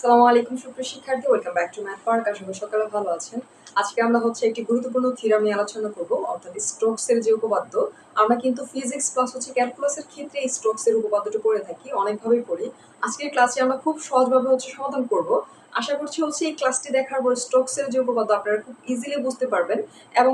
আসসালামু আলাইকুম সুপ্রিয় শিক্ষার্থী, welcome back to Math Park. আশা করি সকালে ভালো আছেন। আজকে আমরা একটি গুরুত্বপূর্ণ থিওরাম নিয়ে আলোচনা করব, অর্থাৎ স্টোকসের যে উপপাদ্য। আমরা কিন্তু ফিজিক্স প্লাস ক্যালকুলাসের ক্ষেত্রে এই স্টোকসের উপপাদ্যটা পড়ে থাকি, অনেকভাবেই পড়ি। আজকের ক্লাসে আমরা খুব সহজভাবে সমাধান করব। আশা করছি এই ক্লাসটি দেখার পর স্টোকসের যে উপপাদ্য আপনারা খুব ইজিলি বুঝতে পারবেন এবং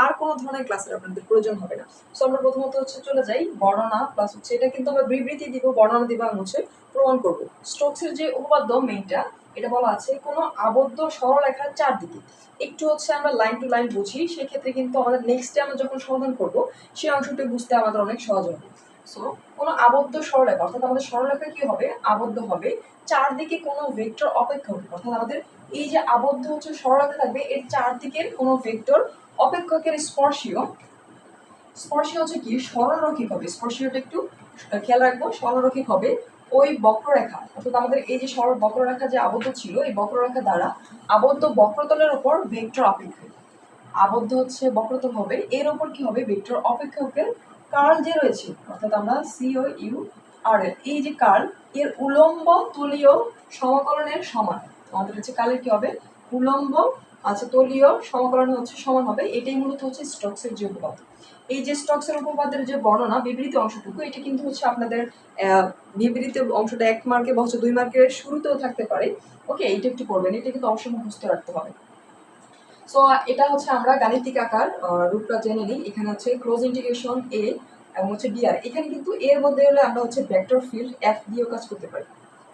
আর কোনো ধরনের ক্লাসের আপনাদের প্রয়োজন হবে না। সো আমরা প্রথমত চলে যাই বর্ণনা প্লাস এটা কিন্তু আমরা বিবৃতি দিব, বর্ণনা দিব এবং প্রমাণ করব। স্টোকসের যে উপপাদ্য মেইনটা, এটা বলা আছে কোনো আবদ্ধ সরলরেখার চারদিকে। একটু আমরা লাইন টু লাইন বুঝি, সেক্ষেত্রে কিন্তু আমাদের নেক্সটে আমরা যখন সমাধান করব সেই অংশটি বুঝতে আমাদের অনেক সহজ হবে। সো কোনো আবদ্ধ সরলরেখা, অর্থাৎ আমাদের সরলরেখা কি হবে? আবদ্ধ হবে। চারদিকে কোনো ভেক্টর অপেক্ষক, অর্থাৎ আমাদের এই যে আবদ্ধ সরলরেখা থাকবে, এর চারদিকের কোনো ভেক্টর অপেক্ষকের স্পর্শীয় কি সরলরৈখিক হবে। স্পর্শীয়টা একটু খেয়াল রাখবো, সরলরৈখিক হবে ওই বক্ররেখা, অর্থাৎ আমাদের এই যে সরল বক্ররেখা যে আবদ্ধ ছিল, এই বক্ররেখা দ্বারা আবদ্ধ বক্রতলের উপর ভেক্টর অপেক্ষক। আবদ্ধ বক্রতল হবে, এর উপর কি হবে? ভেক্টর অপেক্ষকের কার্ল যে রয়েছে, অর্থাৎ আমরা সিও ইউ আর এই যে কার্ল, এর উলম্ব তলীয় সমাকলনের সমান। আমাদের কার্লের কি হবে? উলম্ব তলীয় সমাকলন সমান হবে। এটাই মূলত স্টোকসের যে উপপাদ্য। এই যে স্টোকসের উপপাদ্যের যে বর্ণনা বিবৃতি অংশটুকু, এটা কিন্তু আপনাদের বিবৃতি অংশটা 1 মার্কে বা 2 মার্কের শুরুতেও থাকতে পারে। ওকে, এটা একটু পড়বেন, এটা কিন্তু অবশ্যই মুখস্থ রাখতে হবে। সো এটা আমরা গাণিতিক আকার রূপটা জেনে নিই। এখানে ক্লোজ ইন্টিগ্রেশন এ এবং ডিআর। এখানে কিন্তু এর মধ্যে হলে আমরা ভেক্টর ফিল্ড এফ দিয়েও কাজ করতে পারি।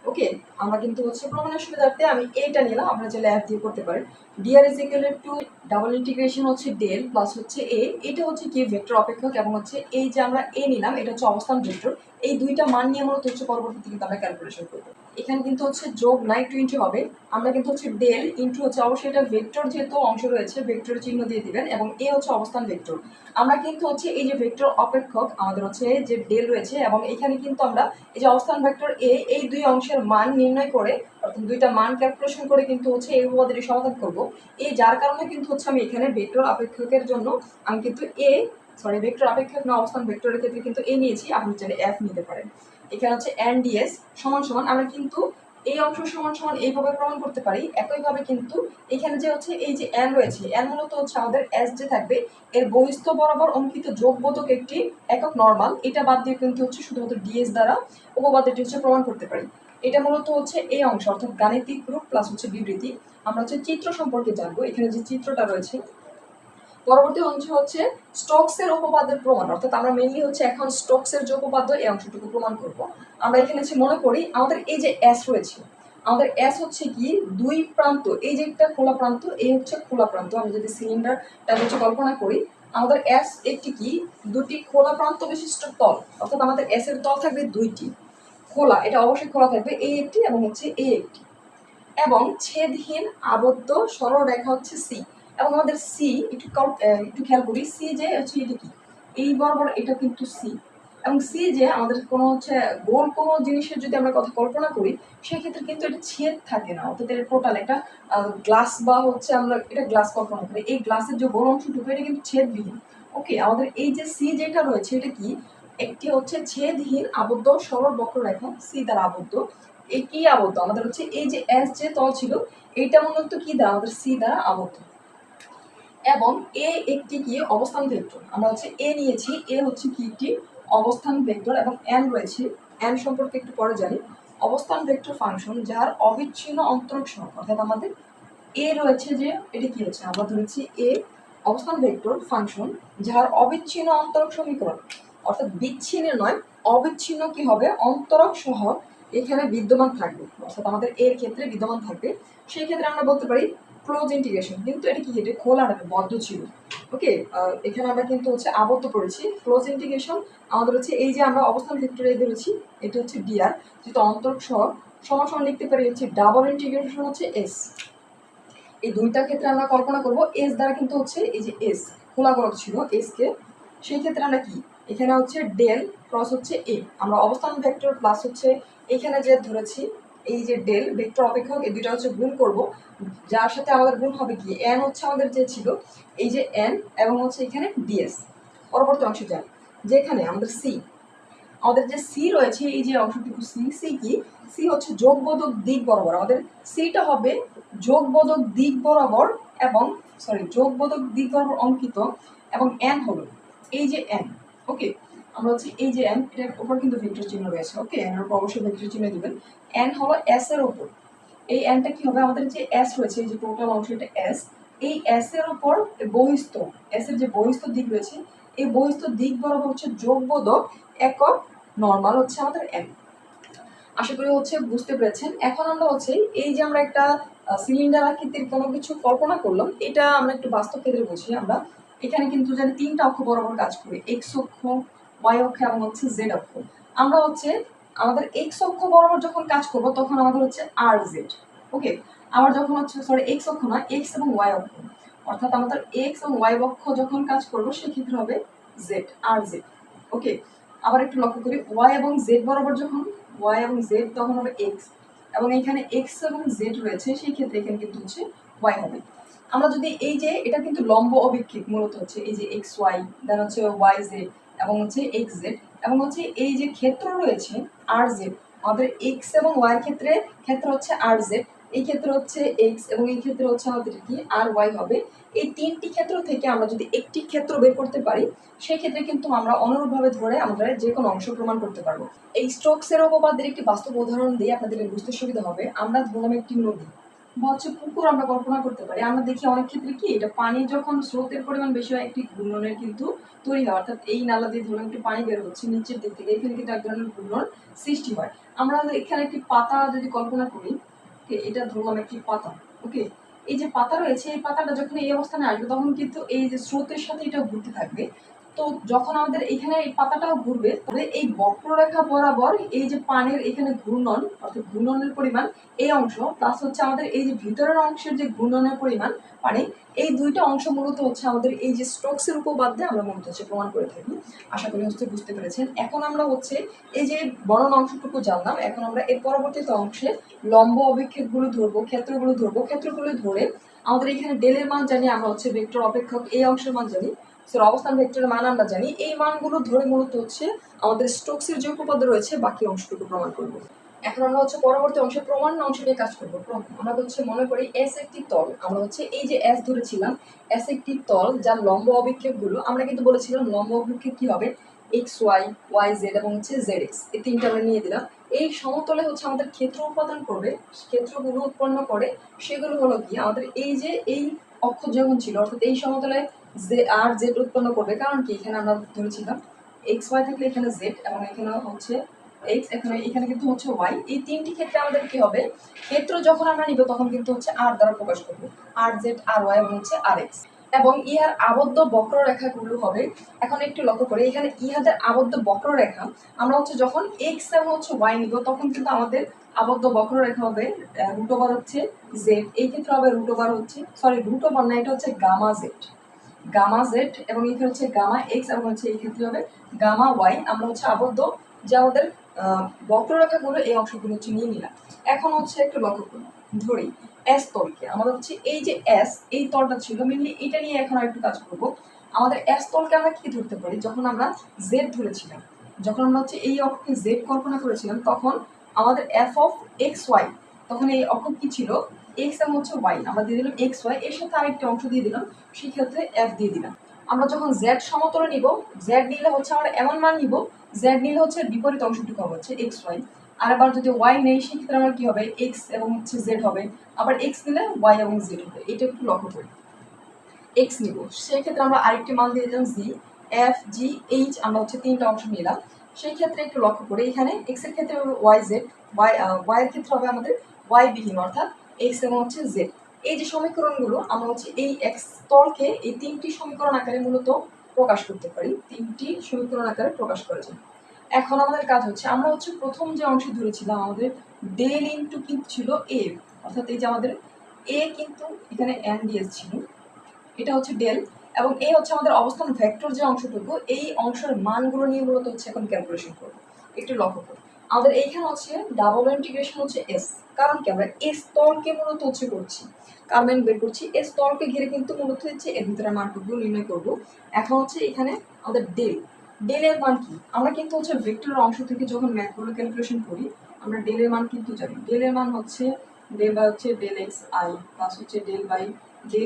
ওকে, আমরা কিন্তু প্রমাণের সুবিধার্থে আমি এটা নিলাম, আপনারা চাইলে এফ দিয়ে করতে পারেন। Dr is equal to double integration del plus a. এটা কি ভেক্টর অপেক্ষক এবং এই যে আমরা এ নিলাম, এটা অবস্থান ভেক্টর। এই দুইটা মান নিয়ে মূলত পরবর্তীতে কিন্তু আমরা ক্যালকুলেশন করব। এখানে কিন্তু যোগ না একটু ইন্টু হবে। আমরা কিন্তু ডেল ইন্টু অবশ্যই এটা ভেক্টর যেহেতু অংশ রয়েছে, ভেক্টর চিহ্ন দিয়ে দিবেন এবং এ অবস্থান ভেক্টর। আমরা কিন্তু এই যে ভেক্টর অপেক্ষক আমাদের যে ডেল রয়েছে এবং এখানে কিন্তু আমরা এই যে অবস্থান ভেক্টর এ, এই দুই অংশের মান নির্ণয় করে, অর্থাৎ দুইটা মান ক্যালকুলেশন করে কিন্তু এই উপপাদ্যটি সমাধান করব। এই যার কারণে কিন্তু আমি এখানে ভেক্টর অপেক্ষকের জন্য আমি কিন্তু ভেক্টর অপেক্ষক না অবস্থান ভেক্টরের ক্ষেত্রে কিন্তু এ নিয়েছি, আপনি চাইলে এফ নিতে পারেন। এখানে এন ডিএস সমান সমান, আমরা কিন্তু এই অংশ সমান সমান এইভাবে প্রমাণ করতে পারি। একইভাবে কিন্তু এখানে যে এই যে এন রয়েছে, এন মূলত আমাদের এস যে থাকবে, এর বহিস্থ বরাবর অঙ্কিত যোগবোধক একটি একক নরমাল, এটা বাদ দিয়ে কিন্তু শুধুমাত্র ডিএস দ্বারা উপপাদ্যটি প্রমাণ করতে পারি। এটা মূলত এই অংশ, অর্থাৎ গাণিতিক রূপ প্লাস বিবৃতি। আমরা চিত্র সম্পর্কে জানবো। এখানে যে চিত্রটা রয়েছে, পরবর্তী অংশ স্টোকসের উপপাদ্যের প্রমাণ, অর্থাৎ আমরা মেইনলি এখন স্টোকসের যে উপপাদ্য এই অংশটুকু প্রমাণ করব। আমরা এখানে মনে করি আমাদের এই যে এস রয়েছে, আমাদের এস কি দুই প্রান্ত, এই যে একটা খোলা প্রান্ত, এই খোলা প্রান্ত। আমি যদি সিলিন্ডারটা কল্পনা করি, আমাদের এস একটি কি দুটি খোলা প্রান্ত বিশিষ্ট তল, অর্থাৎ আমাদের এস এর তল থাকবে দুইটি খোলা, এটা অবশ্যই খোলা থাকবে, এই একটি এবং এই একটি, এবং ছেদহীন আবদ্ধ সরল রেখা সি। এবং আমাদের সি একটু খেয়াল করি, সি যে এটা কি এই বরাবর, এটা কিন্তু সি। এবং সি যে আমাদের কোনো গোল কোনো জিনিসের যদি আমরা কথা কল্পনা করি, সেক্ষেত্রে কিন্তু এটা ছেদ থাকে না, অর্থাৎ এটা টোটাল একটা গ্লাস বা আমরা এটা গ্লাস কল্পনা করি, এই গ্লাসের যে গোল অংশটুকু এটা কিন্তু ছেদবিহীন। ওকে, আমাদের এই যে সি যেটা রয়েছে, এটা কি একটি ছেদহীন আবদ্ধ সরল বক্ররেখা সি দ্বারা আবদ্ধ। এই কি আবদ্ধ? আমাদের এই যে এস যে তল ছিল, এইটা মূলত কি দ্বারা? আমাদের সি দ্বারা আবদ্ধ। এবং এ একটি কি অবস্থান ভেক্টর, আমরা এ নিয়েছি, এ কি একটি অবস্থান ভেক্টর এবং এন রয়েছে। এন সম্পর্কে একটু পরে জানি। অবস্থান ভেক্টর ফাংশন যার অবিচ্ছিন্ন অন্তরক সহগ, অর্থাৎ আমাদের এ রয়েছে যে এটা কি আমরা ধরেছি এ অবস্থান ভেক্টর ফাংশন যার অবিচ্ছিন্ন অন্তরক সমীকরণ, অর্থাৎ বিচ্ছিন্ন নয়, অবিচ্ছিন্ন কি হবে? অন্তরক সহগ এখানে বিদ্যমান থাকবে, অর্থাৎ আমাদের এর ক্ষেত্রে বিদ্যমান থাকবে। সেই ক্ষেত্রে আমরা বলতে পারি ক্লোজ ইন্টিগ্রেশন, কিন্তু এটা কি এটা খোলা না, বদ্ধ ছিল। ওকে, এখানে আমরা কিন্তু আবদ্ধ করেছি। ক্লোজ ইন্টিগ্রেশন আমাদের এই যে আমরা অবস্থান ভেক্টর এ ধরেছি, এটা ডিআর, যেহেতু অন্তরক সহগ সমান লিখতে পারি ডাবল ইন্টিগ্রেশন এস। এই দুইটার ক্ষেত্রে আমরা কল্পনা করব এস দ্বারা, কিন্তু এই যে এস খোলা গোলক ছিল এস কে, সেই ক্ষেত্রে আমরা কি এখানে ডেল ক্রস এ, আমরা অবস্থান ভেক্টর প্লাস এখানে যে ধরেছি এই যে ডেল ভেক্টর অপেক্ষক, এই দুইটা গুণ করব, যার সাথে আমাদের গুণ হবে কি এন আমাদের যে ছিল এই যে এন এবং এখানে ডিএস। পরবর্তী অংশে যান, যেখানে আমাদের সি, আমাদের যে সি রয়েছে, এই যে অংশটুকু সি, সি কি? সি হচ্ছে যোগবোধক দিক বরাবর। আমাদের সিটা হবে যোগবোধক দিক বরাবর এবং যোগবোধক দিক বরাবর অঙ্কিত, এবং এন হলো এই যে এন। ওকে, আমরা হচ্ছে এই যে এন, এটার উপর কিন্তু ভেক্টর চিহ্ন রয়েছে। ওকে, এর উপর অবশ্যই ভেক্টর চিহ্ন দিবেন। এন হলো এস এর উপর। এই এনটা কি হবে? আমাদের যে এস রয়েছে, এই যে টোটাল অংশ, এটা এস। এই এস এর উপর বহিস্থ, এস এর যে বহিস্থ দিক রয়েছে, এই বহিস্থ দিক বরাবর হচ্ছে যোগবোধক একক নরমাল হচ্ছে আমাদের এন। আশা করি হচ্ছে বুঝতে পেরেছেন। এখন আমরা হচ্ছে এই যে আমরা একটা সিলিন্ডার আকৃতির কোনো কিছু কল্পনা করলাম, এটা আমরা একটু বাস্তব ক্ষেত্রে বুঝি। আমরা এখানে কিন্তু জানি তিনটা অক্ষ বরাবর কাজ করি, এক্স অক্ষ, ওয়াই অক্ষ এবং হচ্ছে জেড অক্ষ। আমরা হচ্ছে আমাদের এক্স অক্ষ বরাবর যখন কাজ করব তখন আমাদের হচ্ছে আর জেড। ওকে, আবার যখন হচ্ছে এক্স অক্ষ না, এক্স এবং ওয়াই অক্ষ, অর্থাৎ আমাদের এক্স এবং ওয়াই অক্ষ যখন কাজ করবো সেক্ষেত্রে হবে জেড, আর জেড। ওকে, আবার একটু লক্ষ্য করি, ওয়াই এবং জেড বরাবর যখন ওয়াই এবং জেড তখন হবে এক্স, এবং এখানে এক্স এবং জেড রয়েছে, সেই ক্ষেত্রে এখানে কিন্তু হচ্ছে ওয়াই হবে। আমরা যদি এই যে এটা কিন্তু লম্ব অভিক্ষেপ মূলত হচ্ছে এই যে এক্স ওয়াই, দেন হচ্ছে ওয়াই জেড এবং হচ্ছে এক্স জেড, এবং হচ্ছে এই যে ক্ষেত্র রয়েছে আর জেড, আমাদের এক্স এবং ওয়াই ক্ষেত্রে ক্ষেত্র হচ্ছে আর জেড, এই ক্ষেত্রে হচ্ছে এক্স এবং এই ক্ষেত্রে হচ্ছে আমাদের কি আর ওয়াই হবে। এই তিনটি ক্ষেত্র থেকে আমরা যদি একটি ক্ষেত্র বের করতে পারি, সেই ক্ষেত্রে কিন্তু আমরা অনুরূপভাবে ধরে আমাদের যে কোনো অংশ প্রমাণ করতে পারবো। এই স্টোকসের উপপাদ্যের একটি বাস্তব উদাহরণ দিয়ে আপনাদের বুঝতে সুবিধা হবে। আমরা ধরলাম একটি নদী বা হচ্ছে পুকুর আমরা কল্পনা করতে পারি। আমরা দেখি অনেক ক্ষেত্রে কি, এটা পানি যখন স্রোতের পরিমাণ বেশি হয়, একটি ঘূর্ণনের কিন্তু তৈরি হয়, অর্থাৎ এই নালা দিয়ে ধরুন একটু পানি বের হচ্ছে নিচের দিক থেকে, এখানে কিন্তু এক ধরনের ঘূর্ণন সৃষ্টি হয়। আমরা এখানে একটি পাতা যদি কল্পনা করি, এটা ধরলাম একটি পাতা। ওকে, এই যে পাতা রয়েছে, এই পাতাটা যখন এই অবস্থানে আসবে তখন কিন্তু এই যে স্রোতের সাথে এটা ঘুরতে থাকবে। তো যখন আমাদের এখানে এই পাতাটাও ঘুরবে, তবে এই বক্ররেখা বরাবর এই যে পানির এখানে ঘূর্ণন, অর্থাৎ ঘূর্ণনের পরিমাণ এই অংশ প্লাস হচ্ছে আমাদের এই যে ভিতরের অংশের যে ঘূর্ণনের পরিমাণ পানি, এই দুইটা অংশ মূলত হচ্ছে আমাদের এই যে স্টোকসের উপপাদ্যে আমরা মূলত হচ্ছে প্রমাণ করে থাকি। আশা করি হচ্ছে বুঝতে পেরেছেন। এখন আমরা হচ্ছে এই যে বর্ণন অংশটুকু জানলাম, এখন আমরা এর পরবর্তীতে অংশে লম্ব অভিক্ষেপগুলো ধরবো, ক্ষেত্রগুলো ধরবো। ক্ষেত্রগুলো ধরে আমাদের এখানে ডেলের মান জানি, আমরা হচ্ছে ভেক্টর অপেক্ষক এই অংশের মান জানি, অবস্থান ভেক্টরের মান আমরা জানি। এই মানগুলো ধরে মূলত হচ্ছে আমাদের স্টোকসের যে উপপাদ্য রয়েছে বাকি অংশটুকু প্রমাণ করব। এখন আমরা হচ্ছে পরবর্তী অংশে প্রমাণ অংশ নিয়ে কাজ করবো। আমরা হচ্ছে মনে করি এস একটি তল, আমরা হচ্ছে এই যে এস ধরেছিলাম, এস একটি তল যার লম্ব অভিক্ষেপ গুলো, আমরা কিন্তু বলেছিলাম লম্ব অভিক্ষেপ কি হবে, এক্স ওয়াই, ওয়াই জেড এবং হচ্ছে জেড এক্স, এই তিনটা আমরা নিয়ে দিলাম। এই সমতলে হচ্ছে আমাদের ক্ষেত্র উৎপাদন করবে, ক্ষেত্রগুলো উৎপন্ন করে, সেগুলো হলো কি আমাদের এই যে এই অক্ষ যেমন ছিল, অর্থাৎ এই সমতলে যে আর জেড উৎপন্ন করবে। কারণ কি, এখানে আমরা ধরেছিলাম এক্স ওয়াই থাকলে এখানে জেড এবং এখানে হচ্ছে এক্স, এখানে কিন্তু হচ্ছে ওয়াই। এই তিনটি ক্ষেত্রে আমাদের কি হবে, ক্ষেত্র যখন আমরা নিব তখন কিন্তু হচ্ছে আর দ্বারা প্রকাশ করবো, আর জেড, আর ওয়াই এবং হচ্ছে আর এক্স, এবং ইহার আবদ্ধ বক্ররেখাগুলো হবে। এখন একটু লক্ষ্য করে, এখানে ইহাদের আবদ্ধ বক্ররেখা আমরা হচ্ছে যখন এক্স এবং হচ্ছে ওয়াই নিব তখন কিন্তু আমাদের আবদ্ধ বক্ররেখা হবে রুট ওভার হচ্ছে জেড, এই ক্ষেত্রে হবে রুট ওভার হচ্ছে রুট ওভার না, এটা হচ্ছে গামা জেড, গামা জেড, এবং এখানে হচ্ছে গামা এক্স, এবং হচ্ছে এই ক্ষেত্রে হবে গামা ওয়াই। আমরা হচ্ছে আবদ্ধ যে আমাদের বক্ররেখাগুলো এই অংশগুলো হচ্ছে নিয়ে নিলাম। এখন হচ্ছে একটু লক্ষ্য করি, ধরি এস তলকে, আমাদের হচ্ছে এই যে এস, এই তলটা ছিল মেনলি, এটা নিয়ে এখন আর একটু কাজ করবো। আমাদের এস তলকে আমরা কি ধরতে পারি, যখন আমরা জেড ধরেছিলাম, যখন আমরা হচ্ছে এই অক্ষকে জেড কল্পনা করেছিলাম, তখন আমাদের এফ অফ এক্স ওয়াই, তখন এই অক্ষ কি ছিল, এক্স এবং হচ্ছে ওয়াই, আমরা দিয়ে দিলাম এক্স ওয়াই, এর সাথে আরেকটি অংশ দিয়ে দিলাম, সেই ক্ষেত্রে এফ দিয়ে দিলাম। আমরা যখন জেড সমতলে নিব, জেড নিলে হচ্ছে আমরা এমন মান নিব, জেড নিলে হচ্ছে বিপরীত অংশটুকু হবে হচ্ছে এক্স ওয়াই, আর আবার যদি ওয়াই নেই সেক্ষেত্রে আমরা কি হবে, এক্স এবং হচ্ছে জেড হবে, আবার এক্স নিলে ওয়াই এবং জেড হবে। এটা একটু লক্ষ্য করি, এক্স নিব সেক্ষেত্রে আমরা আরেকটি মান দিয়ে দিলাম জি, এফ জি এইচ, আমরা হচ্ছে তিনটা অংশ নিলাম। সেই ক্ষেত্রে একটু লক্ষ্য করি, এখানে এক্স এর ক্ষেত্রে হবে ওয়াই জেড, ওয়াই এর ক্ষেত্রে হবে আমাদের ওয়াই বিহীন, অর্থাৎ এক্স এবং হচ্ছে জেড। এই যে সমীকরণগুলো আমরা হচ্ছে এই এক্স তলকে এই তিনটি সমীকরণ আকারে মূলত প্রকাশ করতে পারি, তিনটি সমীকরণ আকারে প্রকাশ করা যায়। এখন আমাদের কাজ হচ্ছে, আমরা হচ্ছে প্রথম যে অংশ ধরেছিলাম আমাদের ডেল ইনটু কিন্তু ছিল এ, অর্থাৎ এই যে আমাদের এ কিন্তু এখানে এন ডিএস ছিল, এটা হচ্ছে ডেল, এবং এই হচ্ছে আমাদের অবস্থান ভেক্টর যে অংশটুকু, এই অংশের মানগুলো নিয়ে মূলত হচ্ছে এখন ক্যালকুলেশন করবো। একটু লক্ষ্য করুন, আমাদের এইখানে হচ্ছে ডাবল ইন্টিগ্রেশন হচ্ছে এস, কারণ কি আমরা এস তলকে মূলত হচ্ছে করছি, কারণ বের করছি এস তলকে ঘিরে কিন্তু মূলত হচ্ছে এর ভিতরে মানটুকু নির্ণয় করব। এখন হচ্ছে এখানে আমাদের ডেল, ডেলের মান কি? আমরা কিন্তু হচ্ছে ভেক্টরের অংশ থেকে যখন ম্যাথগুলো ক্যালকুলেশন করি আমরা ডেলের মান কিন্তু জানি। ডেলের মান হচ্ছে ডেল বাই হচ্ছে ডেল এক্স আই প্লাস হচ্ছে ডেল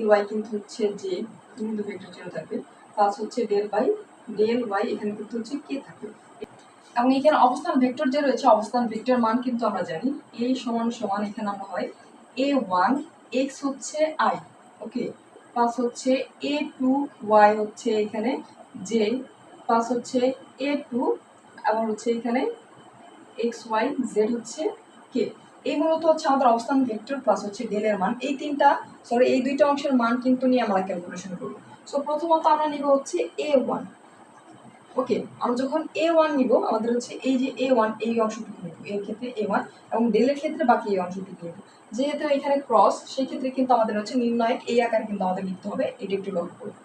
ওয়াই কিন্তু হচ্ছে জে, কিন্তু ভেক্টর চেয়ে থাকবে, প্লাস হচ্ছে ডেল ওয়াই এখানে কিন্তু হচ্ছে কে থাকবে। এবং এখানে অবস্থান ভেক্টর যে রয়েছে অবস্থান ভেক্টর মান কিন্তু আমরা জানি a সমান সমান এখানে আমরা হয় a1 x হচ্ছে i, ওকে, প্লাস হচ্ছে a2 y হচ্ছে এখানে j, প্লাস হচ্ছে a2 আবার হচ্ছে এখানে x y z হচ্ছে k। এই মূলত হচ্ছে আমাদের অবস্থান ভেক্টর প্লাস হচ্ছে ডেলের মান। এই দুইটা অংশের মান কিন্তু নিয়ে আমরা ক্যালকুলেশন করব। সো প্রথমত আমরা নিব হচ্ছে a1, ওকে। আমরা যখন a1 নিব আমাদের হচ্ছে এই যে a1 এই অংশটুকু নিব, এর ক্ষেত্রে a1 এবং ডেলের ক্ষেত্রে বাকি এই অংশটুকু নিব। যেহেতু এখানে ক্রস সেই ক্ষেত্রে কিন্তু আমাদের হচ্ছে নির্ণায়ক এই আকারে কিন্তু আমাদের লিখতে হবে, এটা একটু লক্ষ্য করব।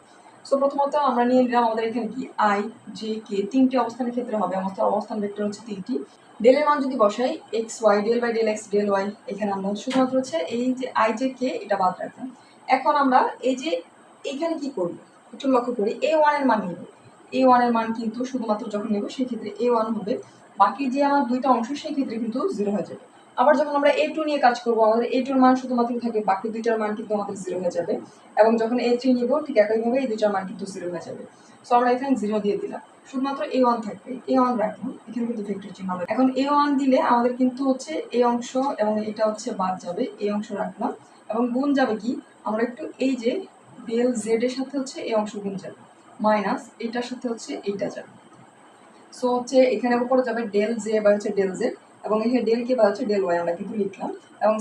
সো প্রথমত আমরা নিয়ে নিলাম আমাদের এখানে কি আই জে কে তিনটি অবস্থানের ক্ষেত্রে হবে, আমাদের অবস্থান ভেক্টর হচ্ছে তিনটি। ডেলের মান যদি বসাই x y del by del x del y, এখানে আমরা শুধুমাত্র হচ্ছে এই যে আই জে কে এটা বাদ রাখলাম। এখন আমরা এই যে এইখানে কি করব একটু লক্ষ্য করি, a1 এর মান নিব। a1 এর মান কিন্তু শুধুমাত্র যখন নেব সেই ক্ষেত্রে a1 হবে, বাকি যে আমার দুইটা অংশ সেই ক্ষেত্রে কিন্তু 0 হয়ে যাবে। আবার যখন আমরা a2 নিয়ে কাজ করব আমাদের a2 এর মান শুধুমাত্র থাকে, বাকি দুইটার মান কিন্তু আমাদের 0 হয়ে যাবে। এবং যখন a3 নিব ঠিক একইভাবে এই দুইটার মান কিন্তু 0 হয়ে যাবে। সো আমরা এখানে 0 দিয়ে দিলাম, শুধুমাত্র a1 থাকবে, a1 রাখলাম, এখানে কিন্তু ভেক্টর চিহ্ন হবে। এখন a1 দিলে আমাদের কিন্তু হচ্ছে এই অংশ এবং এটা হচ্ছে বাদ যাবে, এই অংশ রাখলাম এবং গুণ যাবে কি আমরা একটু এই যে ডেল জেড এর সাথে হচ্ছে এই অংশ গুণ যাবে, মাইনাস এটার সাথে হচ্ছে এইটা যাবে। সো হচ্ছে এখানে উপরে যাবে ডেল জে বা হচ্ছে ডেল জেড এবং এখানে ডেল কে বা হচ্ছে ডেল ওয়াই আমরা কিন্তু লিখলাম এবং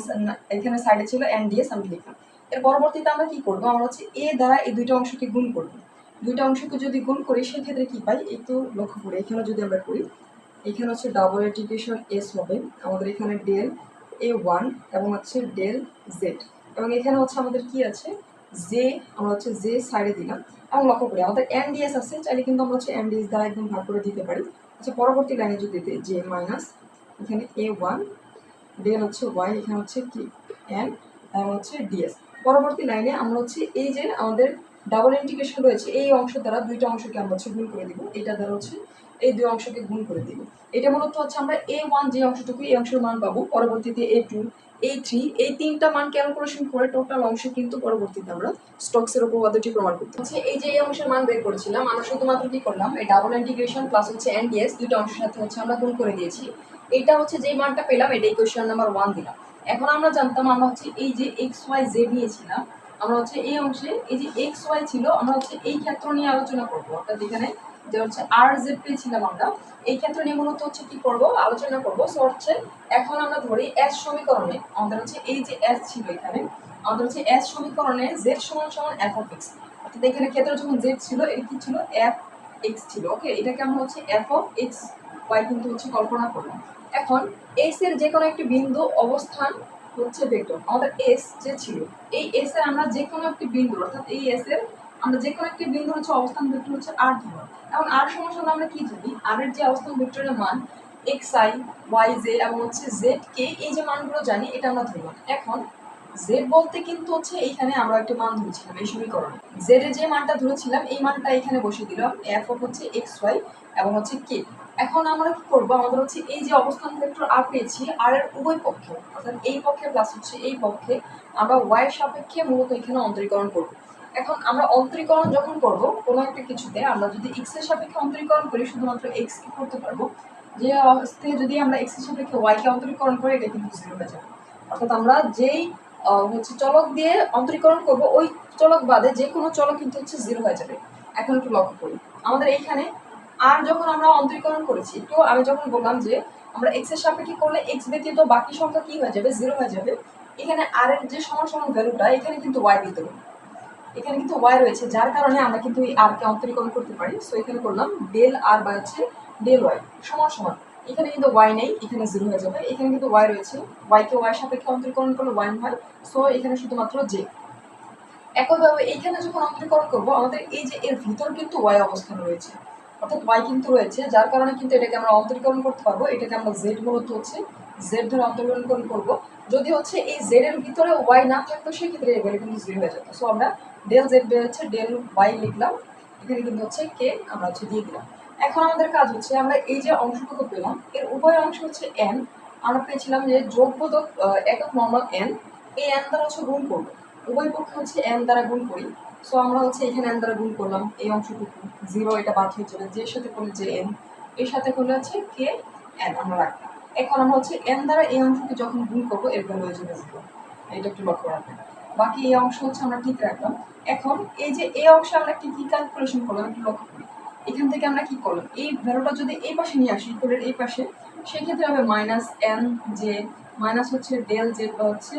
এখানে সাইডে ছিল এন ডিএস আমি লিখলাম। এর পরবর্তীতে আমরা কি করবো, আমরা হচ্ছে এ দ্বারা এই দুইটা অংশকে গুণ করবো। দুইটা অংশকে যদি গুণ করি সেক্ষেত্রে কি পাই একটু লক্ষ্য করি, এখানে যদি আমরা করি এখানে হচ্ছে ডাবল ইন্টিগ্রেশন এস হবে আমাদের এখানে ডেল a1 এবং হচ্ছে ডেল জেড এবং এখানে হচ্ছে আমাদের কি আছে জে, আমরা হচ্ছে জে সাইডে দিলাম এবং লক্ষ্য করি আমাদের এনডিএস আছে, চাইলে কিন্তু আমরা হচ্ছে এনডিএস দ্বারা একদম ভাগ করে দিতে পারি। আচ্ছা পরবর্তী লাইনে যদি দিতে জে মাইনাস এখানে a1 ডেল হচ্ছে ওয়াই এখানে হচ্ছে কি এন এবং হচ্ছে ডিএস। পরবর্তী লাইনে আমরা হচ্ছে এই যে আমাদের ডাবল ইন্টিগ্রেশন রয়েছে এই অংশ দ্বারা দুইটা অংশকে আমরা হচ্ছে গুণ করে দিব, এটা দ্বারা হচ্ছে এই দুই অংশকে গুণ করে দিব। এটা মূলত হচ্ছে আমরা a1 যে অংশটুকু এই অংশের মান পাবো, পরবর্তীতে a2 a3 এই তিনটা মান ক্যালকুলেশন করে টোটাল অংশে কিন্তু পরবর্তীতে আমরা স্টকসের উপপাদ্যটি প্রমাণ করতে হচ্ছে। এই যে এই অংশের মান বের করেছিলাম আমরা শুধুমাত্র কি করলাম এই ডাবল ইন্টিগ্রেশন প্লাস হচ্ছে এনডিএস দুইটা অংশের সাথে হচ্ছে আমরা গুণ করে দিয়েছি। এটা হচ্ছে যেই মানটা পেলাম এটা ইকুয়েশন নাম্বার 1 দিলাম। এখন আমরা জানতাম আমরা হচ্ছে এই যে এক্স ওয়াই জেড নিয়েছিলাম, আমরা হচ্ছে এই অংশে এই যে এক্স ওয়াই ছিল আমরা হচ্ছে এই ক্ষেত্র নিয়ে আলোচনা করবো, অর্থাৎ এখানে যে হচ্ছে আর জেড পেয়েছিলাম আমরা এই ক্ষেত্রে নিয়ে মূলত হচ্ছে কি করবো আলোচনা করবো। সো হচ্ছে এখন আমরা ধরি এস সমীকরণে আমাদের হচ্ছে এই যে এস ছিল এখানে আমাদের হচ্ছে এস সমীকরণে জেড সমান সমান এফ অফ এক্স, অর্থাৎ এখানে ক্ষেত্রে যখন জেড ছিল এটা কি ছিল এফ এক্স ছিল, ওকে। এটাকে আমরা হচ্ছে এফ অফ এক্স ওয়াই কিন্তু হচ্ছে কল্পনা করলাম। এখন এস এর যে কোনো একটি বিন্দু অবস্থান হচ্ছে ভেক্টর, আমাদের এস যে ছিল এই এস এর আমরা যে কোনো একটি বিন্দু অর্থাৎ এই এস এর আমরা যে কোনো একটি বিন্দু হচ্ছে অবস্থান ভেক্টর হচ্ছে আর ধরো। এখন আর সমান আমরা কি জানি আর এর যে অবস্থান ভেক্টরের মান এক্স আই ওয়াই জে এবং হচ্ছে জেড কে এই যে মানগুলো জানি এটা আমরা ধরলাম। এখন জেড বলতে কিন্তু হচ্ছে এইখানে আমরা একটা মান ধরেছিলাম এই সমীকরণে, জেড এর যে মানটা ধরেছিলাম এই মানটা এখানে বসিয়ে দিলাম এফ অফ হচ্ছে এক্স ওয়াই এবং হচ্ছে কে। এখন আমরা কি করবো আমাদের হচ্ছে এই যে অবস্থান ভেক্টর আর পেয়েছি আর এর উভয় পক্ষে অর্থাৎ এই পক্ষে প্লাস হচ্ছে এই পক্ষে আমরা ওয়াই এর সাপেক্ষে মূলত এখানে অন্তরীকরণ করবো। এখন আমরা অন্তরীকরণ যখন করবো কোনো একটা কিছুতে আমরা যদি এক্স এর সাপেক্ষে অন্তরীকরণ করি শুধুমাত্র এক্স কে করতে পারবো, যে অবস্থায় যদি আমরা এক্স এর সাপেক্ষে ওয়াই কে অন্তরীকরণ করি এটা কিন্তু 0 হয়ে যাবে। অর্থাৎ আমরা যেই হচ্ছে চলক দিয়ে অন্তরীকরণ করবো ওই চলক বাদে যে কোনো চলক কিন্তু হচ্ছে 0 হয়ে যাবে। এখন একটু লক্ষ্য করি আমাদের এইখানে আর যখন আমরা অন্তরীকরণ করেছি তো আমি যখন বললাম যে আমরা এক্স এর সাপেক্ষে করলে এক্স ব্যতীত বাকি সংখ্যা কি হয়ে যাবে 0 হয়ে যাবে, এখানে আর এর যে সমান সমান ভ্যালুটা এখানে কিন্তু ওয়াই বিদ্যমান, এখানে কিন্তু ওয়াই রয়েছে যার কারণে আমরা কিন্তু এই আর কে অন্তরীকরণ করতে পারি। সো এখানে করলাম ডেল আর বা হচ্ছে ডেল ওয়াই সমান সমান, এখানে কিন্তু ওয়াই নেই এখানে 0 হয়ে যাবে, এখানে কিন্তু ওয়াই রয়েছে ওয়াই কে ওয়াই সাপেক্ষে অন্তরীকরণ করলে ওয়াই হয়, সো এখানে শুধুমাত্র জে। একইভাবে এইখানে যখন অন্তরীকরণ করবো আমাদের এই যে এর ভিতর কিন্তু ওয়াই অবস্থান রয়েছে অর্থাৎ ওয়াই কিন্তু রয়েছে যার কারণে কিন্তু এটাকে আমরা অন্তরীকরণ করতে পারবো, এটাকে আমরা জেড মূলত হচ্ছে জেড ধরে অন্তরীকরণ করবো। যদি হচ্ছে এই জেড এর ভিতরে ওয়াই না থাকতো সেক্ষেত্রে এবারে কিন্তু 0 হয়ে যেত। সো আমরা ডেল জেড হচ্ছে ডেল ওয়াই লিখলাম, এখানে কিন্তু হচ্ছে কে আমরা হচ্ছে দিয়ে দিলাম। এখন আমাদের কাজ হচ্ছে আমরা এই যে অংশটুকু পেলাম এর উভয় অংশ হচ্ছে n, আমরা পেয়েছিলাম যে যোগবোধক একক নর্মাল n, এই n দ্বারা হচ্ছে গুণ করবো, উভয় পক্ষে হচ্ছে n দ্বারা গুণ করি। সো আমরা হচ্ছে এখানে n দ্বারা গুণ করলাম, এই অংশটুকু 0 এটা বাদ হয়ে যাবে, যে সাথে করলে যে n, এর সাথে করলে হচ্ছে কে n আমরা রাখলাম। এখন আমরা হচ্ছে n দ্বারা এই অংশকে যখন গুণ করবো এর ভ্যালু হয়ে যাবে 0, এটা একটু লক্ষ্য রাখবেন। বাকি এই অংশ হচ্ছে আমরা ঠিক রাখলাম। এখন এই যে এই অংশে আমরা কি কি ক্যালকুলেশন করলাম একটু লক্ষ্য করি। এখান থেকে আমরা কি করলাম, এই ভ্যালুটা যদি এই পাশে নিয়ে আসি, ইকুয়ালের এই পাশে, সেক্ষেত্রে হবে মাইনাস n যে মাইনাস হচ্ছে ডেল জেড বা হচ্ছে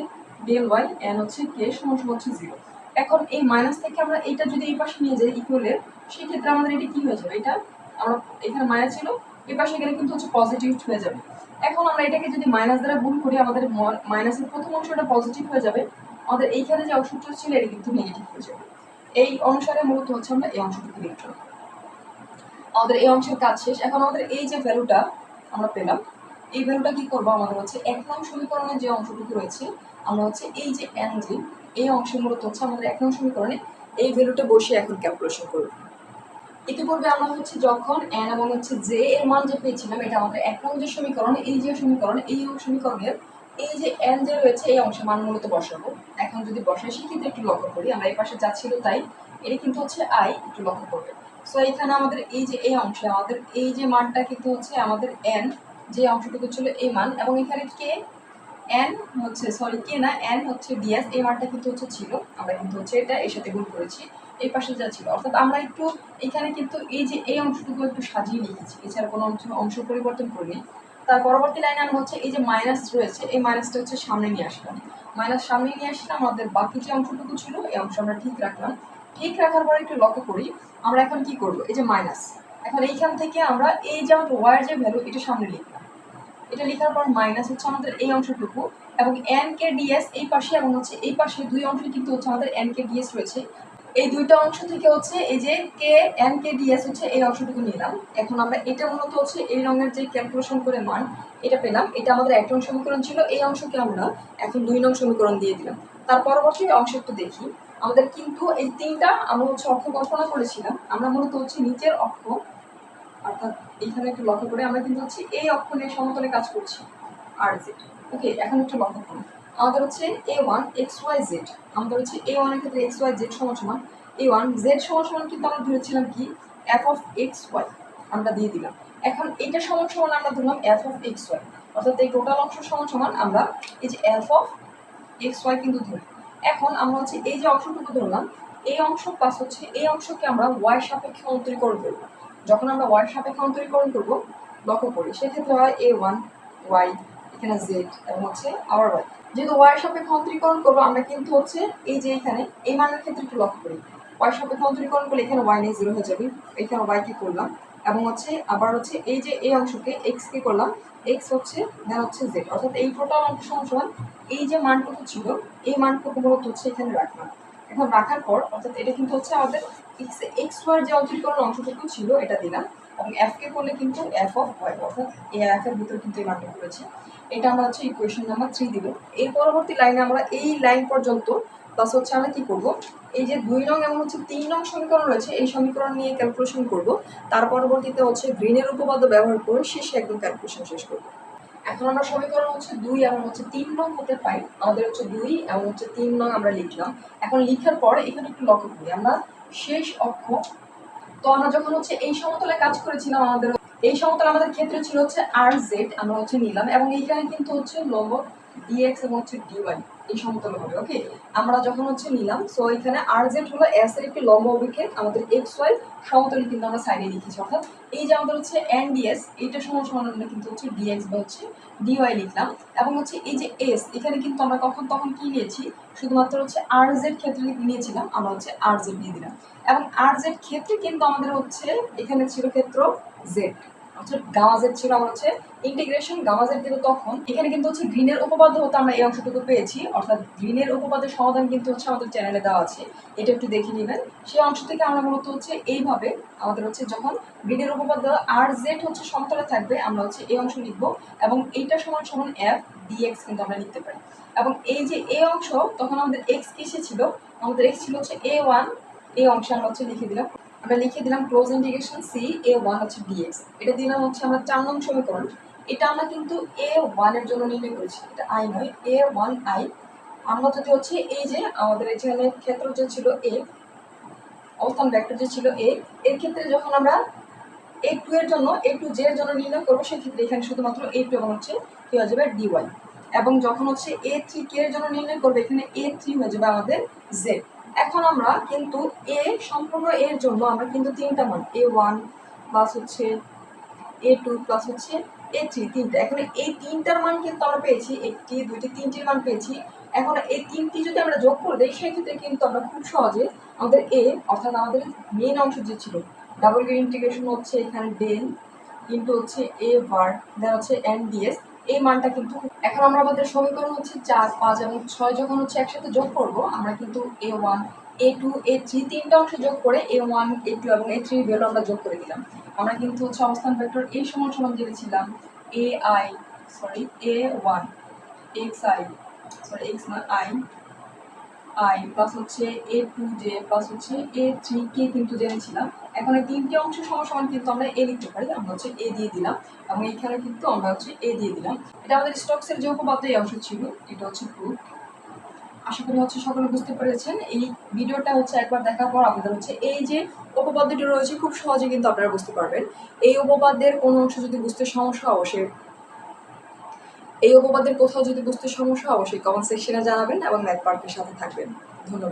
ডেল ওয়াই, n হচ্ছে কে সমান হচ্ছে 0। এখন এই মাইনাস থেকে আমরা এইটা যদি এই পাশে নিয়ে যাই ইকুয়ালের, সেক্ষেত্রে আমাদের এটা কি হয়ে যাবে, এটা আমরা এখানে মাইনাস ছিল, এই পাশে গেলে কিন্তু হচ্ছে পজিটিভ হয়ে যাবে। এখন আমরা এটাকে যদি মাইনাস দ্বারা গুণ করি, আমাদের মাইনাসের প্রথম অংশটা পজিটিভ হয়ে যাবে, আমাদের এইখানে যে অংশটা ছিল এটা কিন্তু নেগেটিভ হয়ে যাবে। এই অনুসারে মূলত হচ্ছে আমরা এই অংশটুকু লিখলাম। আমাদের এই অংশের কাজ শেষ। এখন আমাদের এই যে ভ্যালুটা আমরা পেলাম, এই ভ্যালুটা কি করবো, আমাদের হচ্ছে 1 নং সমীকরণের যে অংশটুকু রয়েছে, আমরা হচ্ছে এই যে n জি, এই অংশ মূলত হচ্ছে আমাদের 1 নং সমীকরণে এই ভ্যালুটা বসে এখন ক্যালকুলেশন করব। ইতিপূর্বে আমরা হচ্ছে যখন n এবং হচ্ছে j এর মান যে পেয়েছিলাম, এটা আমাদের 1 নং যে সমীকরণ, এই যে সমীকরণ, এই সমীকরণের এই যে n যে রয়েছে এই অংশে মান মূলত বসাবো। এখন যদি বসাই সেক্ষেত্রে একটু লক্ষ্য করি, আমরা এই পাশে যা ছিল তাই, এটা কিন্তু হচ্ছে i, একটু লক্ষ্য করবে। সো এখানে আমাদের এই যে এই অংশে আমাদের এই যে মানটা কিন্তু হচ্ছে আমাদের n যে অংশটুকু ছিল এই মান, এবং এখানে কে n হচ্ছে সরি কে না n হচ্ছে ds, এই মানটা কিন্তু হচ্ছে ছিল, আমরা কিন্তু হচ্ছে এটা এর সাথে গুণ করেছি, এই পাশে যা ছিল। অর্থাৎ আমরা একটু এখানে কিন্তু এই যে এই অংশটুকু একটু সাজিয়ে লিখেছি, এছাড়া কোনো অংশ পরিবর্তন করিনি। তার পরবর্তী লাইনে আমরা হচ্ছে এই যে মাইনাস রয়েছে, এই মাইনাসটা হচ্ছে সামনে নিয়ে আসলাম, মাইনাস সামনে নিয়ে আসলাম, আমাদের বাকি যে অংশটুকু ছিল এই অংশ আমরা ঠিক রাখলাম। ঠিক রাখার পরে একটু লক্ষ্য করি, আমরা এখন কি করব, এই যে মাইনাস, এখন এইখান থেকে আমরা এই যে আমাদের ওয়াই এর যে ভ্যালু এটা সামনে লিখলাম, এটা লেখার পর মাইনাস হচ্ছে আমাদের এই অংশটুকু, এবং n কে ds এই পাশে এবং হচ্ছে এই পাশে দুই অংশে কিন্তু হচ্ছে আমাদের n কে ds রয়েছে, এই দুইটা অংশ থেকে হচ্ছে এই যে কে n কে ds হচ্ছে এই অংশটুকু নিলাম। এখন আমরা এটা মূলত হচ্ছে এই রঙের যে ক্যালকুলেশন করে মান এটা পেলাম, এটা আমাদের 1 নং সমীকরণ ছিল, এই অংশকে আমরা এখন 2 নং সমীকরণ দিয়ে দিলাম। তার পরবর্তী অংশ একটু দেখি, আমাদের কিন্তু এই তিনটা আমরা হচ্ছে অক্ষ কল্পনা করেছিলাম, আমরা মূলত হচ্ছে নিচের অক্ষ, অর্থাৎ এখানে একটু লক্ষ্য করে আমরা কিন্তু হচ্ছে এই অক্ষ নিয়ে সমতলে কাজ করছি আর জেড। ওকে, এখন একটু লক্ষ্য করুন, আমাদের হচ্ছে a1 xyz, আমাদের হচ্ছে a1 এর ক্ষেত্রে xyz সমান সমান a1 z সমান সমান কিন্তু আমরা ধরেছিলাম কি f of xy, আমরা দিয়ে দিলাম। এখন এটা সমান সমান আমরা ধরলাম f of xy, অর্থাৎ এই টোটাল অংশ সমান সমান আমরা এই যে f of xy কিন্তু ধরি। এখন আমরা হচ্ছে এই যে অংশটুকু ধরলাম, এই অংশ প্লাস হচ্ছে এই অংশকে আমরা y সাপেক্ষে অন্তরীকরণ করব। যখন আমরা y সাপেক্ষে অন্তরীকরণ করব লক্ষ্য করি, সেক্ষেত্রে হয় a1 y, এখানে z এবং হচ্ছে আবার y। যেহেতু y সাপেক্ষে অন্তরীকরণ করবো, আমরা কিন্তু হচ্ছে এই যে এখানে এই মানের ক্ষেত্রে একটু লক্ষ্য করি, y সাপেক্ষে অন্তরীকরণ করলে এখানে y নেই 0 হয়ে যাবে, এখানে y কে করলাম, এবং হচ্ছে আবার হচ্ছে এই যে এই অংশকে x কে করলাম, x হচ্ছে দেন হচ্ছে z, অর্থাৎ এই টোটাল অংশ সমান এই যে মানটুকু ছিল এই মানটুকু মূলত হচ্ছে এখানে রাখলাম। এখন রাখার পর অর্থাৎ এটা কিন্তু হচ্ছে আমাদের x y যে অন্তরীকরণ অংশটুকু ছিল এটা দিলাম, এবং f কে করলে কিন্তু f of y, অর্থাৎ এই f এর ভিতরে কিন্তু এই মানটা রয়েছে, এটা আমরা হচ্ছে ইকুয়েশন নাম্বার 3 দিব। এর পরবর্তী লাইনে আমরা এই লাইন পর্যন্ত প্লাস হচ্ছে আমরা কি করব, এই যে 2 নং এবং হচ্ছে 3 নং সমীকরণ রয়েছে এই সমীকরণ নিয়ে ক্যালকুলেশন করব, তার পরবর্তীতে হচ্ছে গ্রিনের উপপাদ্য ব্যবহার করে শেষে একদম ক্যালকুলেশন শেষ করব। এখন আমরা সমীকরণ হচ্ছে 2 এবং হচ্ছে 3 নং হতে পাই, আমাদের হচ্ছে 2 এবং হচ্ছে 3 নং আমরা লিখলাম। এখন লিখার পরে এখানে একটু লক্ষ্য করি, আমরা শেষ অক্ষ, তো আমরা যখন হচ্ছে এই সমতলে কাজ করেছিলাম, আমাদের এই সমতল আমাদের ক্ষেত্রে ছিল হচ্ছে আর জেড, আমরা হচ্ছে নিলাম, এবং এইখানে কিন্তু হচ্ছে লম্ব ডিএক্স এবং হচ্ছে ডিওয়াই এই সমতল হবে। ওকে, আমরা যখন হচ্ছে নিলাম, সো এখানে আর জেড হলো এস এর একটি লম্ব অভিক্ষেপ, আমাদের এক্স ওয়াই সমতলে কিন্তু আমরা সাইডে লিখেছি, অর্থাৎ এই যে আমাদের হচ্ছে এন ডিএস এইটা সমান সমান আমরা কিন্তু হচ্ছে ডিএক্স বা হচ্ছে ডিওয়াই লিখলাম, এবং হচ্ছে এই যে এস এখানে কিন্তু আমরা কখন তখন কি নিয়েছি, শুধুমাত্র হচ্ছে আর জেড ক্ষেত্রে নিয়েছিলাম, আমরা হচ্ছে আর জেড নিয়ে দিলাম, এবং আর জেড ক্ষেত্রে কিন্তু আমাদের হচ্ছে এখানে ছিল ক্ষেত্র জেড, অর্থাৎ গামা জেড ছিল, আমরা হচ্ছে ইন্টিগ্রেশন গামা জেড দিল, তখন এখানে কিন্তু হচ্ছে গ্রিনের উপপাদ্য হতে আমরা এই অংশটুকু পেয়েছি, অর্থাৎ গ্রিনের উপপাদ্যের সমাধান কিন্তু হচ্ছে আমাদের চ্যানেলে দেওয়া আছে, এটা একটু দেখে নেবেন। সেই অংশ থেকে আমরা মূলত হচ্ছে এইভাবে আমাদের হচ্ছে যখন গ্রিনের উপপাদ্য আর জেড হচ্ছে সমতলে থাকবে, আমরা হচ্ছে এই অংশ লিখবো, এবং এইটা সমান সমান এফ ডিএক্স কিন্তু আমরা লিখতে পারি, এবং এই যে এই অংশ তখন আমাদের এক্স কিসে ছিল, আমাদের এক্স ছিল হচ্ছে a1, এই অংশে আমরা হচ্ছে লিখে দিলাম আমরা লিখে দিলাম ক্লোজ ইন্টিগ্রেশন সি এ ওয়ান হচ্ছে ডিএক্স, এটা দিলাম হচ্ছে আমরা 4 নং সমীকরণ। এটা আমরা কিন্তু এ ওয়ানের জন্য নির্ণয় করেছি, এটা আই নয়, এ ওয়ান আই। আমরা যদি হচ্ছে এই যে আমাদের এখানে ক্ষেত্র যে ছিল এ, অবস্থান ভেক্টর যে ছিল এ, এর ক্ষেত্রে যখন আমরা এ টু এর জন্য এ টু জে এর জন্য নির্ণয় করবো, সেক্ষেত্রে এখানে শুধুমাত্র এ টু এবং হচ্ছে কি হয়ে যাবে ডিওয়াই। এবং যখন হচ্ছে এ থ্রি কে এর জন্য নির্ণয় করবো, এখানে এ থ্রি হয়ে যাবে আমাদের জেড। এখন আমরা কিন্তু এ সম্পূর্ণ এর জন্য আমরা কিন্তু তিনটা মান এ ওয়ান প্লাস হচ্ছে এ টু প্লাস হচ্ছে এ থ্রি, তিনটা। এখন এই তিনটার মান কিন্তু আমরা পেয়েছি, একটি দুইটি তিনটির মান পেয়েছি। এখন এই তিনটি যদি আমরা যোগ করে দিই, সেক্ষেত্রে কিন্তু আমরা খুব সহজে আমাদের এ অর্থাৎ আমাদের মেইন অংশ যে ছিল ডাবল ইন্টিগ্রেশন হচ্ছে এখানে ডেল ইন্টু হচ্ছে এ বার দেন হচ্ছে এন ডিএস, এই মানটা কিন্তু এখন আমরা আমাদের সমীকরণ হচ্ছে 4, 5 এবং 6 যখন হচ্ছে একসাথে যোগ করব, আমরা কিন্তু a one a two a three তিনটা অংশ যোগ করে এ ওয়ান এ টু এবং এ থ্রি ভ্যালু আমরা যোগ করে দিলাম। আমরা কিন্তু হচ্ছে অবস্থান ভেক্টর এই সমান সমান জেনেছিলাম A I sorry A one x I sorry x না আই আই প্লাস হচ্ছে এ টু জে প্লাস হচ্ছে এ থ্রি কে কিন্তু জেনেছিলাম। এখন এই তিনটে অংশ সমান সমান কিন্তু আমরা এ লিখতে পারি, আমরা হচ্ছে এ দিয়ে দিলাম এবং এইখানে কিন্তু আমরা হচ্ছে এ দিয়ে দিলাম। এটা আমাদের স্টকসের যে উপপাদ্য এই অংশ ছিল, এটা হচ্ছে প্রুফ। আশা করি হচ্ছে সকলে বুঝতে পেরেছেন। এই ভিডিওটা হচ্ছে একবার দেখার পর আপনাদের হচ্ছে এই যে উপপাদ্যটি রয়েছে খুব সহজে কিন্তু আপনারা বুঝতে পারবেন। এই উপপাদ্যের কোনো অংশ যদি বুঝতে সমস্যা অবশ্যই এই উপপাদ্যের কোথাও যদি বুঝতে সমস্যা অবশ্যই কমেন্ট সেকশনে জানাবেন এবং ম্যাথ পার্কের সাথে থাকবেন। ধন্যবাদ।